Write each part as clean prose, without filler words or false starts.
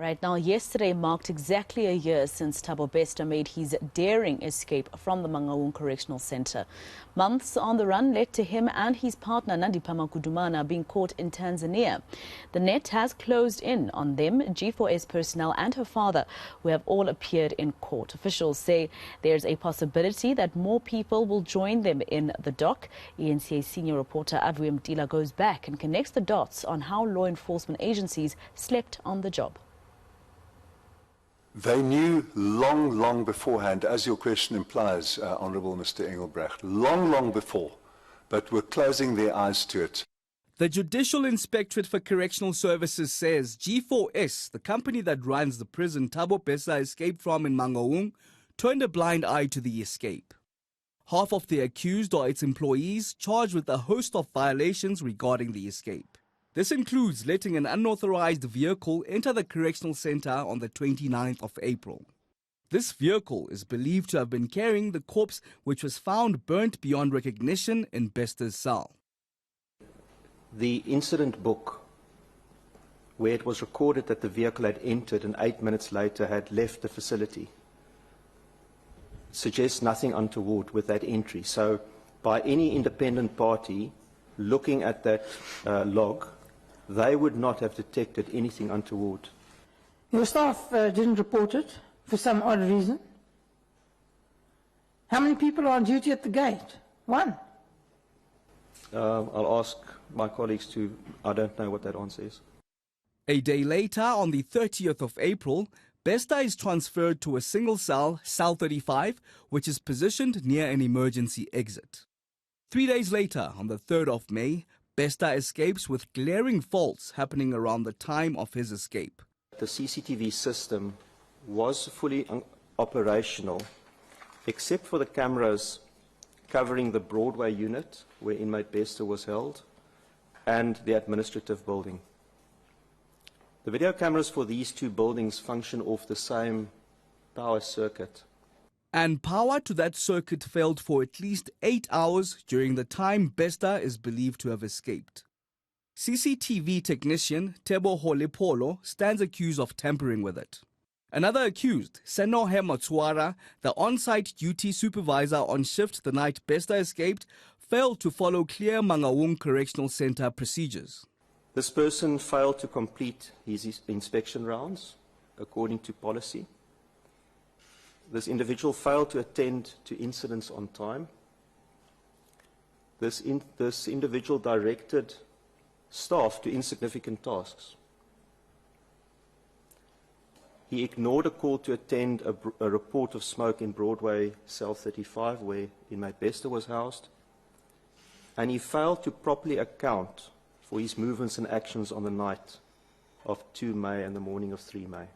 Right now, yesterday marked exactly a year since Tabo Bester made his daring escape from the Mangaung Correctional Centre. Months on the run led to him and his partner Nandipha Magudumana being caught in Tanzania. The net has closed in on them, G4S personnel and her father, who have all appeared in court. Officials say there's a possibility that more people will join them in the dock. eNCA senior reporter Aviwe Mtila goes back and connects the dots on how law enforcement agencies slept on the job. They knew long beforehand, as your question implies, Honourable Mr. Engelbrecht, long before, but were closing their eyes to it. The Judicial Inspectorate for Correctional Services says G4S, the company that runs the prison Tabo Bester escaped from in Mangaung, turned a blind eye to the escape. Half of the accused are its employees charged with a host of violations regarding the escape. This includes letting an unauthorized vehicle enter the correctional centre on the 29th of April. This vehicle is believed to have been carrying the corpse which was found burnt beyond recognition in Bester's cell. The incident book, where it was recorded that the vehicle had entered and 8 minutes later had left the facility, suggests nothing untoward with that entry. So by any independent party looking at that log, they would not have detected anything untoward. Your staff didn't report it for some odd reason. How many people are on duty at the gate? One. I'll ask my colleagues to, I don't know what that answer is. A day later, on the 30th of April, Bester is transferred to a single cell, cell 35, which is positioned near an emergency exit. 3 days later, on the 3rd of May, Bester escapes with glaring faults happening around the time of his escape. The CCTV system was fully operational, except for the cameras covering the Broadway unit, where inmate Bester was held, and the administrative building. The video cameras for these two buildings function off the same power circuit. And power to that circuit failed for at least 8 hours during the time Bester is believed to have escaped. CCTV technician Tabo Bester stands accused of tampering with it. Another accused, Senohe Matsuara, the on-site duty supervisor on shift the night Bester escaped, failed to follow clear Mangaung Correctional Centre procedures. This person failed to complete his inspection rounds according to policy. This individual failed to attend to incidents on time. This individual directed staff to insignificant tasks. He ignored a call to attend a report of smoke in Broadway, cell 35, where inmate Bester was housed. And he failed to properly account for his movements and actions on the night of 2 May and the morning of 3 May.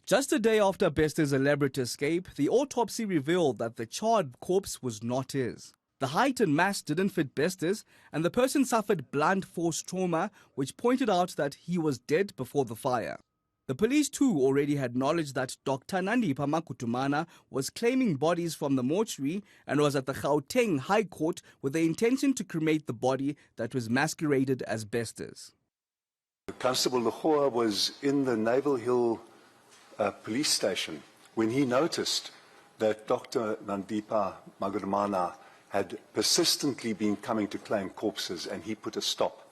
Just a day after Bester's elaborate escape, the autopsy revealed that the charred corpse was not his. The height and mass didn't fit Bester's, and the person suffered blunt force trauma, which pointed out that he was dead before the fire. The police too already had knowledge that Dr. Nandipha Magudumana was claiming bodies from the mortuary and was at the Gauteng High Court with the intention to cremate the body that was masqueraded as Bester's. Constable Legoa was in the Naval Hill police station when he noticed that Dr. Nandipha Magudumana had persistently been coming to claim corpses, and he put a stop.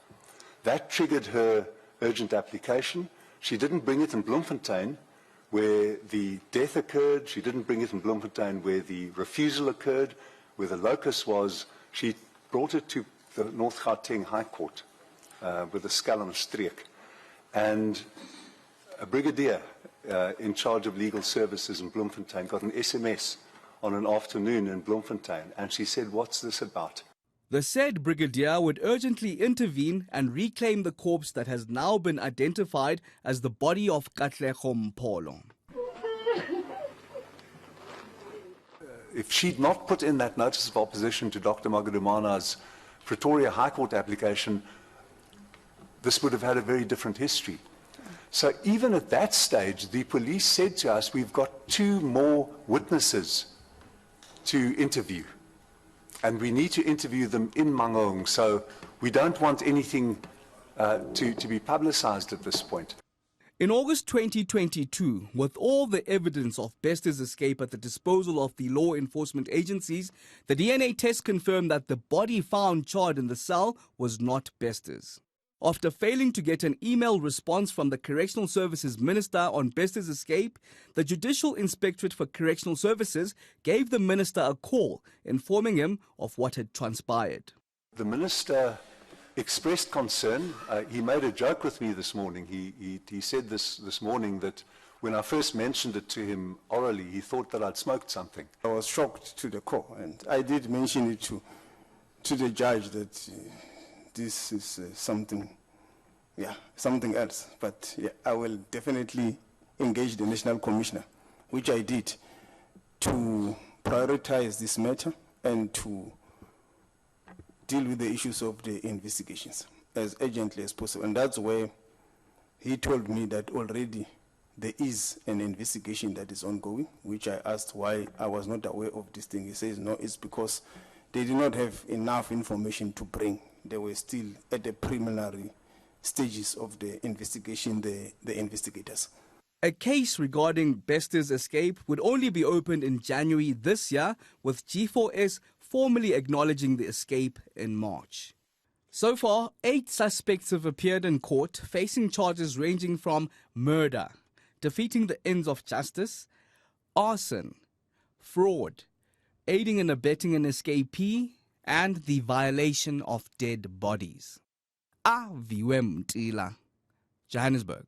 That triggered her urgent application. She didn't bring it in Bloemfontein where the death occurred. She didn't bring it in Bloemfontein where the refusal occurred, where the locus was. She brought it to the North Gauteng High Court with a Skelm streek. And a brigadier in charge of legal services in Bloemfontein got an SMS on an afternoon in Bloemfontein, and she said, "What's this about?" The said brigadier would urgently intervene and reclaim the corpse that has now been identified as the body of Katlego Mpolo. If she'd not put in that notice of opposition to Dr. Magudumana's Pretoria High Court application, this would have had a very different history. So even at that stage, the police said to us, we've got 2 more witnesses to interview, and we need to interview them in Mangaung, so we don't want anything to be publicized at this point. In August 2022, with all the evidence of Bester's escape at the disposal of the law enforcement agencies, the DNA test confirmed that the body found charred in the cell was not Bester's. After failing to get an email response from the Correctional Services Minister on Bester's escape, the Judicial Inspectorate for Correctional Services gave the Minister a call, informing him of what had transpired. The Minister expressed concern. He made a joke with me this morning. He said this morning that when I first mentioned it to him orally, he thought that I'd smoked something. I was shocked to the core, and I did mention it to the judge that this is something else. But yeah, I will definitely engage the National Commissioner, which I did, to prioritize this matter and to deal with the issues of the investigations as urgently as possible. And that's where he told me that already there is an investigation that is ongoing, which I asked why I was not aware of this thing. He says, no, it's because they did not have enough information to bring. They were still at the preliminary stages of the investigation, the investigators. A case regarding Bester's escape would only be opened in January this year, with G4S formally acknowledging the escape in March. So far, 8 suspects have appeared in court, facing charges ranging from murder, defeating the ends of justice, arson, fraud, aiding and abetting an escapee, and the violation of dead bodies. Aviwe Mtila, Johannesburg.